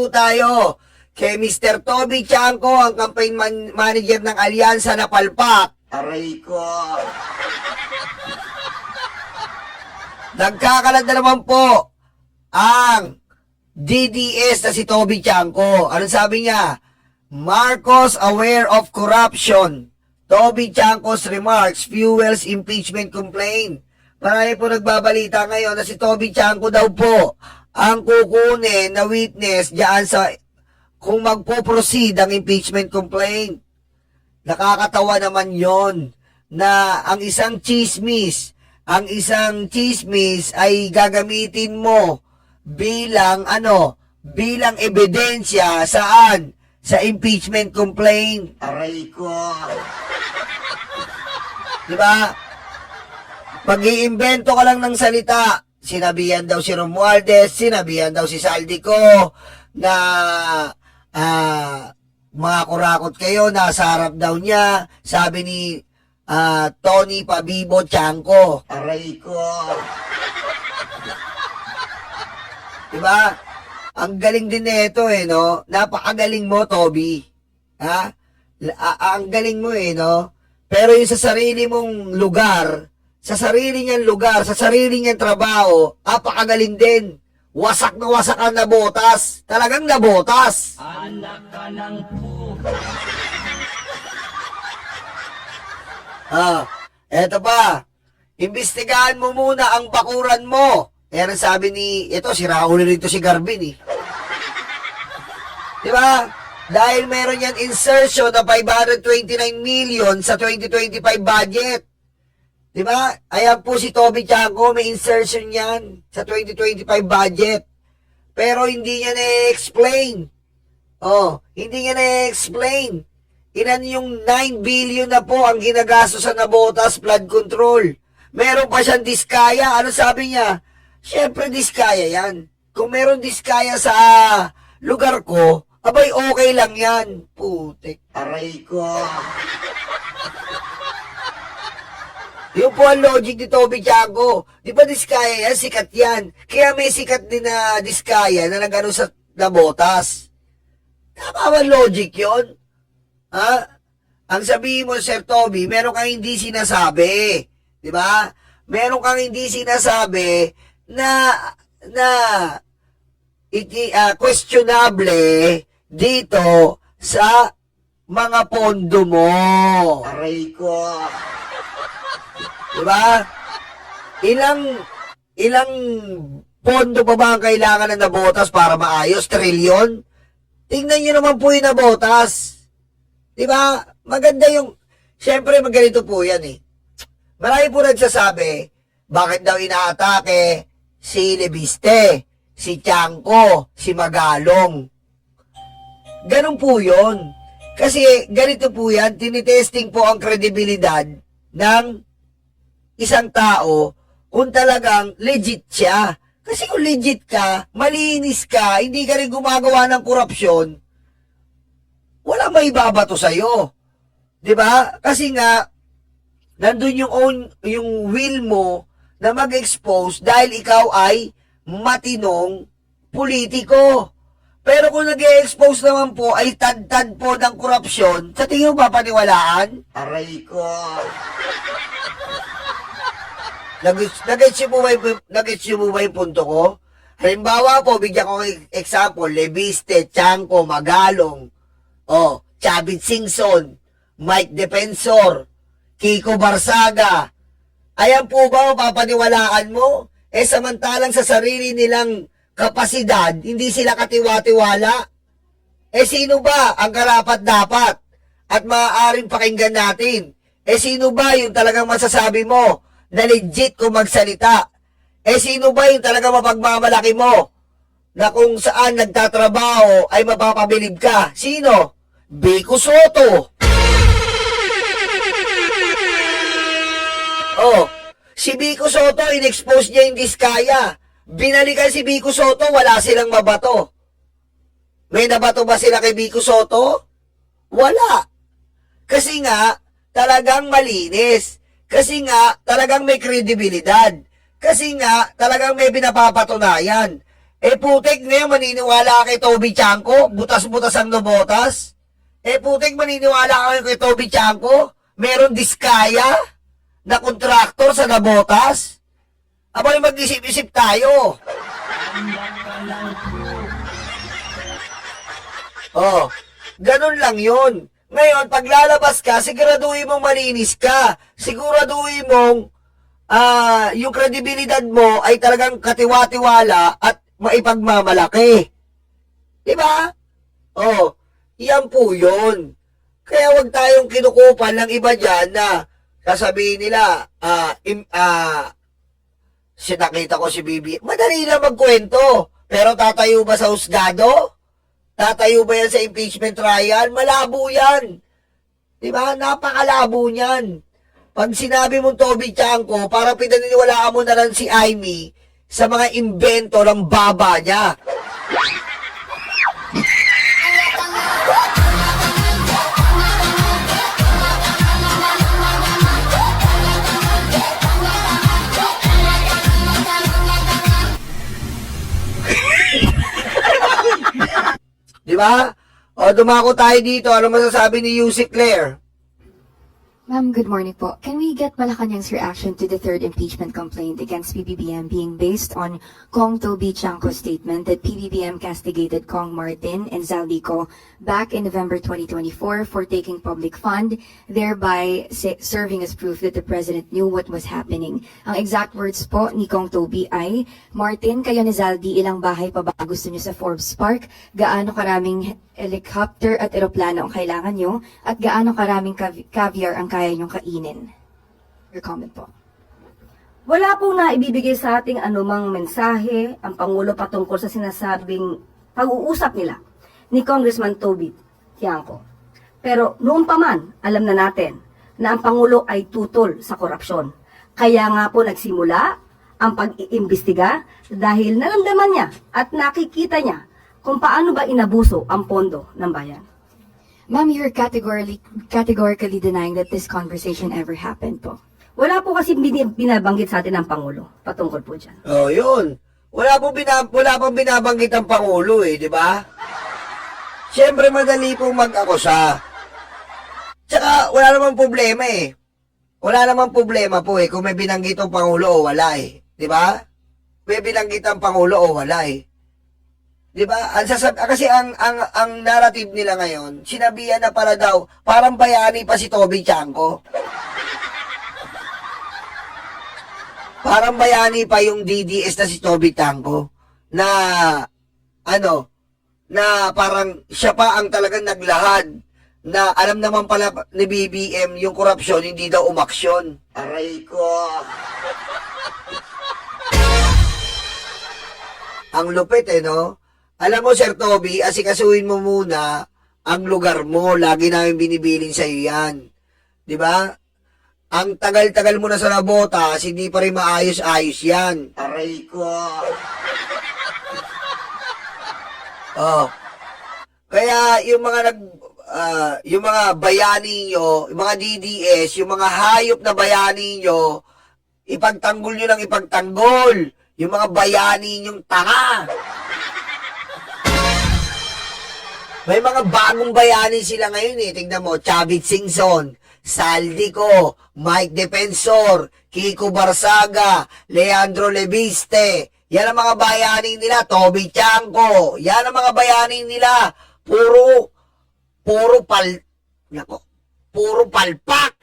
po tayo kay Mr. Toby Chanco, ang campaign manager ng Alyansa na palpak. Aray ko. Nagkakalat na naman po ang DDS na si Toby Chanco. Ano sabi niya? Marcos aware of corruption. Toby Chanco's remarks fuels impeachment complaint. Marami po nagbabalita ngayon na si Toby Chanco daw po ang kukunin na witness diyan sa kung magpo-proceed ang impeachment complaint. Nakakatawa naman yon na ang isang chismis ay gagamitin mo bilang bilang ebidensya saan? Sa impeachment complaint. Aray ko. Diba? Pag-iimbento ka lang ng salita, sinabihan daw si Romualdez, sinabihan daw si Saldico na mga kurakot kayo, nasa harap daw niya, sabi ni Tony Pabibo Chanco. Aray ko. Diba? Ang galing din nito no? Napakagaling mo, Toby. Ha? Ang galing mo no? Pero yung sa sarili mong lugar, sa sarili niyang lugar, sa sarili niyang trabaho, napakagaling din. Wasak na wasak ang nabotas. Talagang nabotas. Anak ka ng eto pa. Imbestigahan mo muna ang bakuran mo. Yan ang sabi si Raul rito si Garbin Diba? Dahil meron yan insertion na 529 million sa 2025 budget. Diba? Ayan po si Toby Chanco, may insertion yan sa 2025 budget. Pero hindi niya na-explain. Hindi niya na-explain. Ilan yung 9 billion na po ang ginagastos sa nabotas flood control. Meron pa siyang diskaya. Ano sabi niya? Siyempre, diskaya yan. Kung meron diskaya sa lugar ko, abay, okay lang yan. Putik. Aray ko. Yung po ang logic ni Toby Chanco. Di ba diskaya yan? Sikat yan. Kaya may sikat din na diskaya na nagano sa nabotas. Tama ba logic yun? Ha? Ang sabihin mo, Sir Toby, meron kang hindi sinasabi. Di ba? Meron kang hindi sinasabi na questionable dito sa mga pondo mo. Aray ko. Diba? Ilang pondo pa ba ang kailangan na nabotas para maayos? Trilyon? Tingnan nyo naman po yung nabotas. Diba? Maganda yung, syempre magganito po yan Marami po nagsasabi, bakit daw inaatake si Lebiste, si Chanco, si Magalong. Ganun po yun. Kasi ganito po yan, tinitesting po ang kredibilidad ng isang tao kung talagang legit siya. Kasi kung legit ka, malinis ka, hindi ka rin gumagawa ng korupsyon, wala may babato sa'yo. Diba? Kasi nga, nandun yung will mo na mag-expose dahil ikaw ay matinong politiko. Pero kung nag-expose naman po ay tad-tad po ng korupsyon, sa tingin mo ba paniwalaan? Aray ko. Nag-gets mo ba yung punto ko? Halimbawa po, bigyan ko example, Lebiste, Chanco, Magalong, Chavit Singson, Mike Defensor, Kiko Barsaga. Ayan po ba mapapaniwalaan mo? Samantalang sa sarili nilang kapasidad, hindi sila katiwa-tiwala. Sino ba ang karapat-dapat at maaaring pakinggan natin? Sino ba yung talagang masasabi mo na legit kung magsalita? Sino ba yung talagang mapagmamalaki mo na kung saan nagtatrabaho ay mapapabilib ka? Sino? Vico Soto. Si Vico Soto, in-expose niya yung diskaya. Binalikan si Vico Soto, wala silang mabato. May nabato ba sila kay Vico Soto? Wala. Kasi nga, talagang malinis. Kasi nga, talagang may kredibilidad. Kasi nga, talagang may pinapapatunayan. Putik ngayon, maniniwala ka kay Toby Chanko? Butas-butas ang nabotas? Putik, maniniwala ka kay Toby Chanko? Meron diskaya na kontraktor sa nabotas? Abay, mag-isip-isip tayo. Oh, ganun lang yun. Ngayon, pag lalabas ka, siguraduhin mong malinis ka. Siguraduhin mong yung kredibilidad mo ay talagang katiwa-tiwala at maipagmamalaki. Diba? Oh, yan po yun. Kaya wag tayong kinukupan ng iba dyan na sasabihin nila, nakita ko si Bibi. Madali lang magkwento. Pero tatayo ba sa husgado? Tatayo ba yan sa impeachment trial? Malabo yan. Diba? Napakalabo niyan. Pag sinabi mong Toby Chanko, para pinaniniwalaan mo na lang si Amy sa mga invento ng baba niya. Diba? O, dumako tayo dito. Ano masasabi ni Yusik Claire? Ma'am, good morning po. Can we get Malacanang's reaction to the third impeachment complaint against PBBM being based on Kong Toby Chanco's statement that PBBM castigated Kong Martin and Zaldico back in November 2024 for taking public fund, thereby serving as proof that the president knew what was happening. Ang exact words po ni Kong Toby ay, Martin, kayo ni Zaldi, ilang bahay pa ba gusto niyo sa Forbes Park? Gaano karaming helicopter at eroplano ang kailangan nyo? At gaano karaming caviar ang kaya nyong kainin? Your comment po. Wala pong naibibigay sa ating anumang mensahe ang Pangulo patungkol sa sinasabing pag-uusap nila ni Congressman Toby Tiangco. Pero noon pa man, alam na natin na ang Pangulo ay tutol sa korupsyon. Kaya nga po nagsimula ang pag-iimbestiga dahil naramdaman niya at nakikita niya kung paano ba inabuso ang pondo ng bayan. Ma'am, you're categorically denying that this conversation ever happened po. Wala po kasi binabanggit sa atin ng Pangulo patungkol po dyan. Oh, yun. Wala pong binabanggit ang Pangulo di ba? Siyempre, madali pong mag-akusa. Tsaka, wala namang problema Wala namang problema po kung may binanggit ang Pangulo o wala di ba? May binanggit ang Pangulo o wala Di ba? Kasi ang narrative nila ngayon, sinabihan na pala daw, parang bayani pa si Toby Chanco. Parang bayani pa yung DDS na si Toby Chanco na na parang siya pa ang talagang naglahad na alam naman pala ni BBM yung korupsyon, hindi daw umaksyon. Aray ko. Ang lupit no? Alam mo, Sir Toby, asikasuhin mo muna ang lugar mo. Lagi namin binibilin sa iyo yan. Di ba? Ang tagal-tagal mo na sa nabotas, hindi pa rin maayos-ayos yan. Aray ko. Oh. Kaya yung mga yung mga bayani nyo, yung mga DDS, yung mga hayop na bayani nyo, ipagtanggol nyo ng ipagtanggol. Yung mga bayani nyong tanga. May mga bagong bayani sila ngayon Tingnan mo, Chavit Singson, Saldico, Mike Defensor, Kiko Barsaga, Leandro Leviste. Yan ang mga bayani nila, Toby Chanco. Yan ang mga bayani nila. Puro palpak.